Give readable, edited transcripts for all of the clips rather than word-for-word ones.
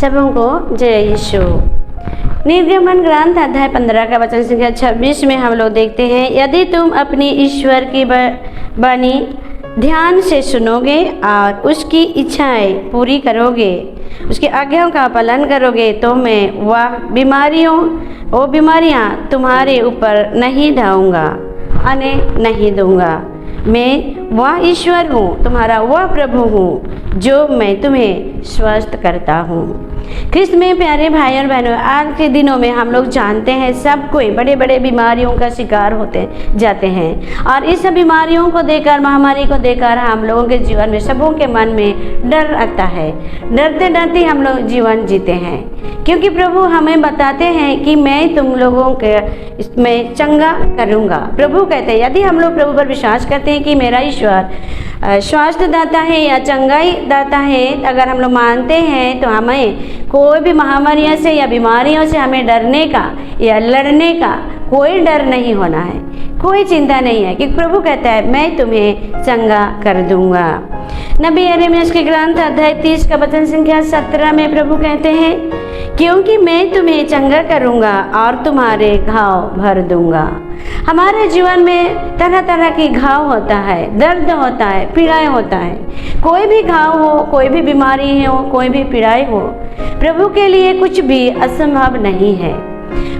सबों को जय यीशु। निर्गमन ग्रंथ अध्याय 15 का वचन संख्या 26 में हम लोग देखते हैं, यदि तुम अपनी ईश्वर की वाणी ध्यान से सुनोगे और उसकी इच्छाएं पूरी करोगे, उसकी आज्ञाओं का पालन करोगे, तो मैं वो बीमारियां तुम्हारे ऊपर नहीं ढाऊंगा, आने नहीं दूंगा। मैं वह ईश्वर हूँ, तुम्हारा वह प्रभु हूँ, जो मैं तुम्हें स्वस्थ करता हूँ। ख्रिस्त में प्यारे भाई और बहनों, आज के दिनों में हम लोग जानते हैं सब कोई बड़े बड़े बीमारियों का शिकार होते जाते हैं, और इस बीमारियों को देखकर, महामारी को देखकर हम लोगों के जीवन में, सबों के मन में डर आता है। डरते डरते हम लोग जीवन जीते हैं, क्योंकि प्रभु हमें बताते हैं कि मैं तुम लोगों के इसमें चंगा करूँगा। प्रभु कहते हैं, यदि हम लोग प्रभु पर विश्वास करते हैं कि मेरा ईश्वर स्वास्थ्य दाता है या चंगाई दाता है, अगर हम लोग मानते हैं, तो हमें कोई भी महामारियों से या बीमारियों से हमें डरने का या लड़ने का कोई डर नहीं होना है, कोई चिंता नहीं है, क्योंकि प्रभु कहता है मैं तुम्हें चंगा कर दूंगा। नबी यिर्मयाह के ग्रंथ अध्याय 30 का वचन संख्या 17 में प्रभु कहते हैं, क्योंकि मैं तुम्हें चंगा करूंगा और तुम्हारे घाव भर दूंगा। हमारे जीवन में तरह तरह की घाव होता है, दर्द होता है, पीड़ाएं होता है। कोई भी घाव हो, कोई भी बीमारी हो, कोई भी पीड़ाएं हो, प्रभु के लिए कुछ भी असंभव नहीं है।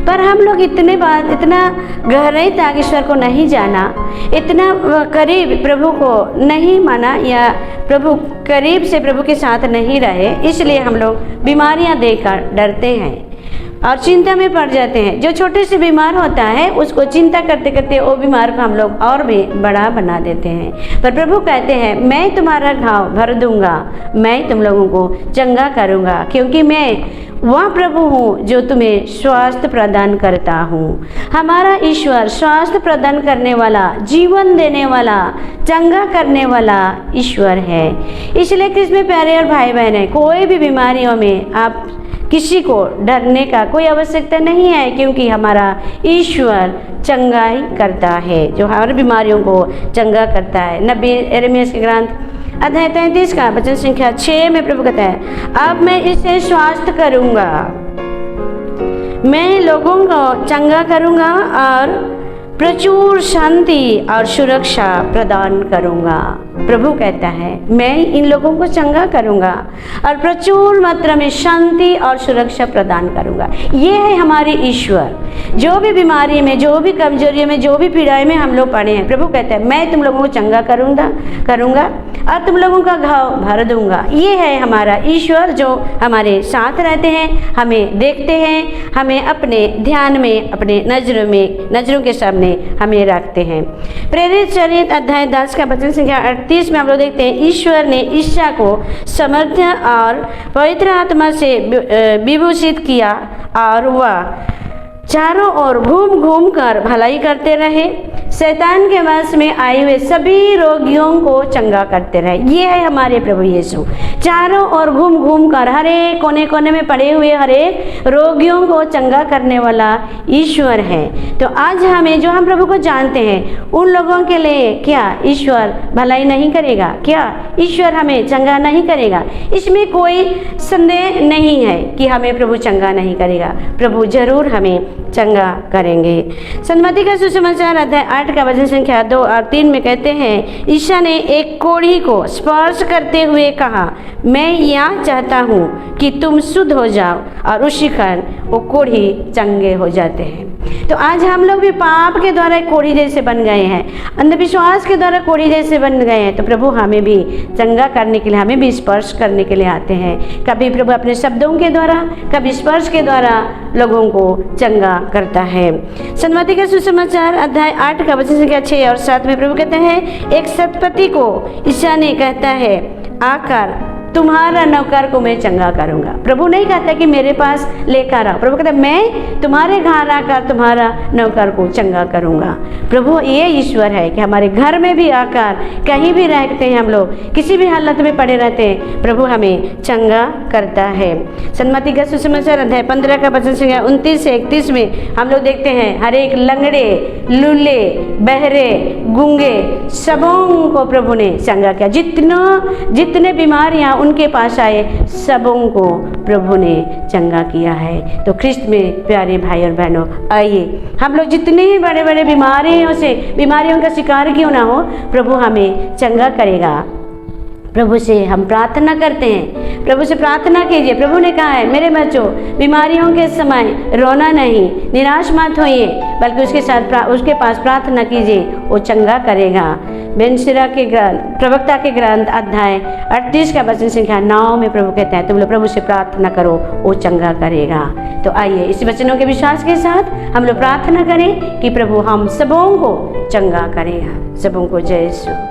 पर हम लोग इतना गहराई तक ईश्वर को नहीं जाना, इतना करीब प्रभु को नहीं माना, या प्रभु करीब से प्रभु के साथ नहीं रहे, इसलिए हम लोग बीमारियां देखकर डरते हैं और चिंता में पड़ जाते हैं। जो छोटे से बीमार होता है, उसको चिंता करते करते वो बीमार को हम लोग और भी बड़ा बना देते हैं। पर प्रभु कहते हैं, मैं तुम्हारा घाव भर दूंगा, मैं तुम लोगों को चंगा करूंगा, क्योंकि मैं वह प्रभु हूँ जो तुम्हें स्वास्थ्य प्रदान करता हूँ। हमारा ईश्वर स्वास्थ्य प्रदान करने वाला, जीवन देने वाला, चंगा करने वाला ईश्वर है। इसलिए ख्रिस्त में प्यारे और भाई बहन है, कोई भी बीमारियों में आप किसी को डरने का कोई आवश्यकता नहीं है, क्योंकि हमारा ईश्वर चंगाई करता है, जो हर बीमारियों को चंगा करता है। नबी यिर्मयाह के ग्रंथ अध्याय 33 का वचन संख्या 6 में प्रभु कहता है, अब मैं इसे स्वास्थ्य करूंगा, मैं लोगों को चंगा करूंगा और प्रचुर शांति और सुरक्षा प्रदान करूंगा। प्रभु कहता है, मैं इन लोगों को चंगा करूंगा और प्रचुर मात्रा में शांति और सुरक्षा प्रदान करूंगा। ये है हमारे ईश्वर। जो भी बीमारी में, जो भी कमजोरी में, जो भी पीड़ाई में हम लोग पड़े हैं, प्रभु कहता है, मैं तुम लोगों को चंगा करूंगा और तुम लोगों का घाव भर दूंगा। ये है हमारा ईश्वर, जो हमारे साथ रहते हैं, हमें देखते हैं, हमें अपने ध्यान में, अपने नजरों के सामने हमें रखते हैं। प्रेरित चरित्र अध्याय 10 का वचन संख्या 38 में हम लोग देखते हैं, ईश्वर ने ईशा को सामर्थ्य और पवित्र आत्मा से विभूषित किया और वह चारों ओर घूम घूम कर भलाई करते रहे, शैतान के वश में आए हुए सभी रोगियों को चंगा करते रहे। ये है हमारे प्रभु यीशु, चारों ओर घूम घूम कर हर एक कोने कोने में पड़े हुए हर एक रोगियों को चंगा करने वाला ईश्वर है। तो आज हमें, जो हम प्रभु को जानते हैं, उन लोगों के लिए क्या ईश्वर भलाई नहीं करेगा? क्या ईश्वर हमें चंगा नहीं करेगा? इसमें कोई संदेह नहीं है कि हमें प्रभु चंगा नहीं करेगा। प्रभु जरूर हमें चंगा करेंगे। सन्मति का सुसमाचार अध्याय 8 का वचन संख्या 2 और 3 में कहते हैं, ईशा ने एक कोढ़ी को स्पर्श करते हुए कहा, मैं यह चाहता हूँ कि तुम शुद्ध हो जाओ, और उसी क्षण वो कोढ़ी चंगे हो जाते हैं। तो आज हम लोग भी पाप के द्वारा कोढ़ी जैसे बन गए हैं, अंधविश्वास के द्वारा कोढ़ी जैसे बन गए हैं। तो प्रभु हमें भी चंगा करने के लिए, हमें भी स्पर्श करने के लिए आते हैं। कभी प्रभु अपने शब्दों के द्वारा, कभी स्पर्श के द्वारा लोगों को चंगा करता है। सन्मति का सुसमाचार अध्याय 8 का वचन संख्या 6 और 7 में प्रभु कहते हैं, एक शतपति को ईशा ने कहता है, आकर तुम्हारा नौकर को मैं चंगा करूंगा। प्रभु नहीं कहता कि मेरे पास लेकर आओ, प्रभु कहता है, मैं तुम्हारे घर आकर तुम्हारा नौकर को चंगा करूंगा। प्रभु ये ईश्वर है कि हमारे घर में भी आकर, कहीं भी रहते हैं हम लोग, किसी भी हालत में पड़े रहते हैं, प्रभु हमें चंगा करता है। सन्मति का सुसमाचार अध्याय 15 का वचन संख्या 29 से 31 में हम लोग देखते हैं, हर एक लंगड़े, लूले, बहरे, गूंगे सबों को प्रभु ने चंगा किया। जितने बीमारियां उनके पास आए सबों को प्रभु ने चंगा किया है। तो ख्रिस्त में प्यारे भाई और बहनों, आइए हम लोग जितने ही बड़े बड़े बीमारियों का शिकार क्यों ना हो, प्रभु हमें चंगा करेगा। प्रभु से हम प्रार्थना करते हैं, प्रभु से प्रार्थना कीजिए। प्रभु ने कहा है, मेरे बच्चों बीमारियों के समय रोना नहीं, निराश मत होइए, बल्कि उसके पास प्रार्थना कीजिए, वो चंगा करेगा। बेनसिरा के ग्रंथ, प्रवक्ता के ग्रंथ अध्याय 38 का वचन संख्या 9 में प्रभु कहते हैं, तुम लोग प्रभु से प्रार्थना करो, वो चंगा करेगा। तो आइए इस वचनों के विश्वास के साथ हम लोग प्रार्थना करें कि प्रभु हम सबों को चंगा करेगा। सबों को जय यीशु।